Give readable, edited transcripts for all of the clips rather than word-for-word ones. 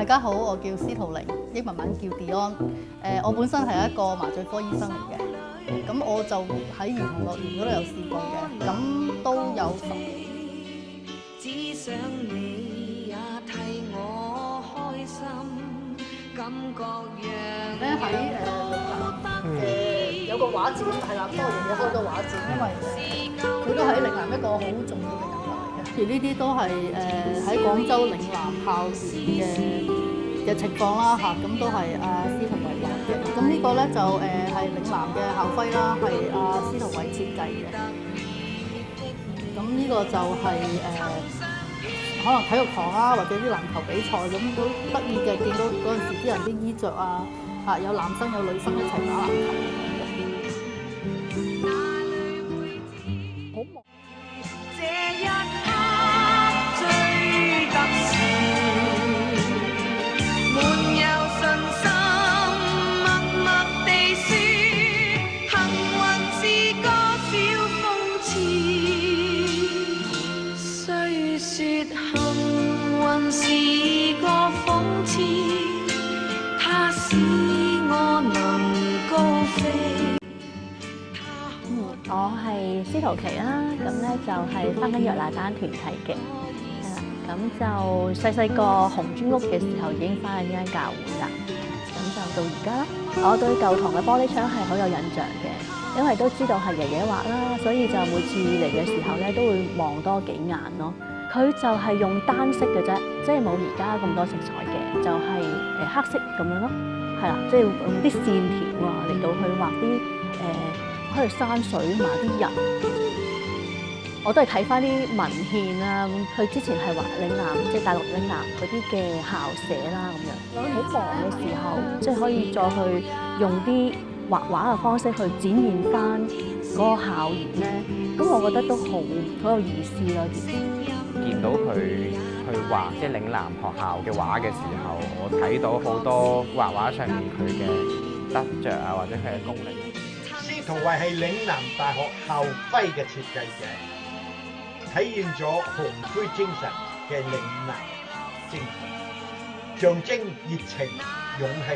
大家好，我叫司徒玲，英文名叫 Dion。我本身係一個麻醉科醫生嚟嘅，咁我就喺兒童樂園嗰度有試過嘅，咁都有10年。只想你也替我開心，感覺讓咧喺有個畫展係啦，多年嘅開咗畫展，因為佢都係嶺南一個好重要嘅人物嚟嘅。而呢啲都係喺廣州嶺南校園嘅情況啦嚇，咁都係司徒偉畫嘅。咁呢個咧就係嶺南嘅校徽啦，係司徒偉設計嘅。咁呢個就係可能體育堂啦，或者啲籃球比賽咁都得意嘅，見到嗰陣時啲人啲衣着嚇有男生有女生一齊打籃球。好忙。這一刻最特殊，滿有信心，默默地說，幸運是個小諷刺。雖說幸運是個諷刺，它使我能高飛。我係司徒琪啦，咁咧就係返緊約拿單團體嘅，係啦，咁就細個紅磚屋嘅時候已經返緊呢間教會啦，咁就到而家啦。我對舊堂嘅玻璃窗係好有印象嘅，因為都知道係爺爺畫啦，所以就每次嚟嘅時候咧都會望多幾眼咯。佢就係用單色嘅啫，即係冇而家咁多色彩嘅，就係黑色咁樣咯，係啦，即係用啲線條嚟到去畫啲喺度山水埋啲人，我都係睇翻啲文獻啦。佢之前係畫嶺南，即係大陸嶺南嗰啲嘅校舍啦咁樣。好忙嘅時候，即係可以再去用啲畫畫嘅方式去展現翻嗰個校園咧。咁我覺得都好有意思咯。見到佢去畫即係嶺南學校嘅畫嘅時候，我睇到好多畫畫上面佢嘅得着啊，或者佢嘅功力。司徒偉係嶺南大學校徽嘅設計者，體現咗紅灰精神嘅嶺南精神，象徵熱情、勇氣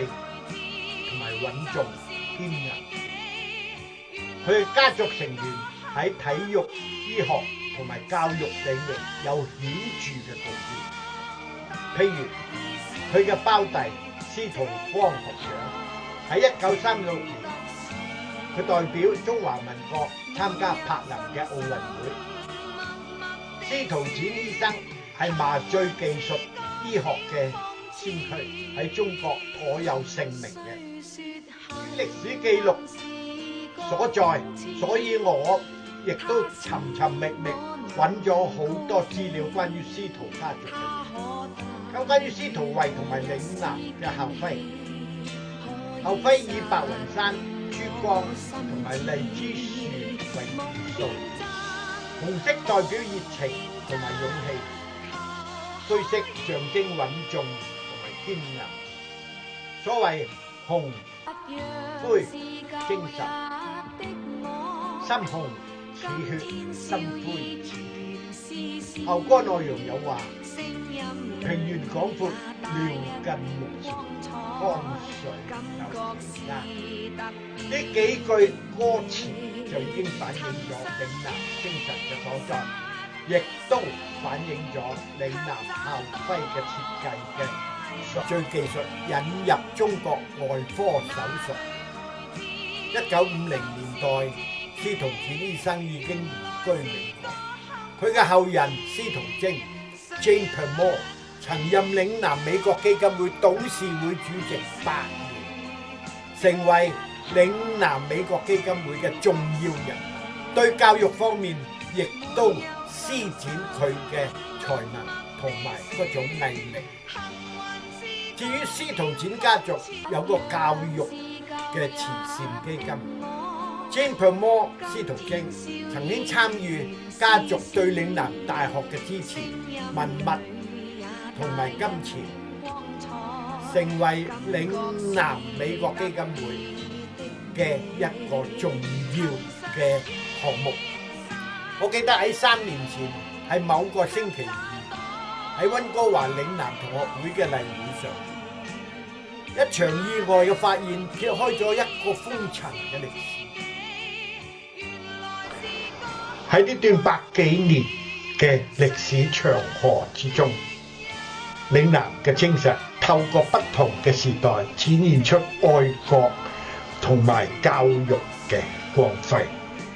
同埋穩重堅韌。佢嘅家族成員喺體育、醫學同埋教育領域有顯著嘅貢獻。譬如佢嘅胞弟司徒光學長喺1936年，佢代表中華民國參加柏林嘅奧運會。司徒展醫生係麻醉技術醫學嘅先驅，喺中國頗有盛名嘅。歷史記錄所在，所以我亦都尋尋覓覓揾咗好多資料關於司徒家族嘅。咁關於司徒偉同埋嶺南嘅校徽，校徽以白雲山、珠江同埋荔枝樹為元素，紅色代表熱情同埋勇氣，灰色象徵穩重同埋堅韌。所謂紅、灰、精神，深紅似血，深灰似鐵。校歌內容有話：平原廣闊，遼近目前，江水有情家。呢幾句歌詞就已經反映咗嶺南精神嘅所在，亦都反映咗嶺南校徽嘅設計嘅麻醉技術引入中國外科手術。1950年代，司徒展醫生已經移居美國，佢嘅後人司徒晶 Jane Permore 曾任嶺南美國基金會董事會主席8年，成為嶺南美國基金會嘅重要人物，對教育方面亦都施展佢嘅才能同埋嗰種毅力。至於司徒展家族有個教育嘅慈善基金 ，Jane Permore 司徒晶曾經參與家族對嶺南大學嘅支持，文物同埋金錢，成為嶺南美國基金會嘅一個重要嘅項目。我記得喺3年前係某個星期二，喺溫哥華嶺南同學會嘅例會上，一場意外嘅發現揭開咗一個封塵嘅歷史。喺呢段百幾年嘅歷史長河之中，嶺南嘅精神透過不同嘅時代，展現出愛國同埋教育嘅光輝。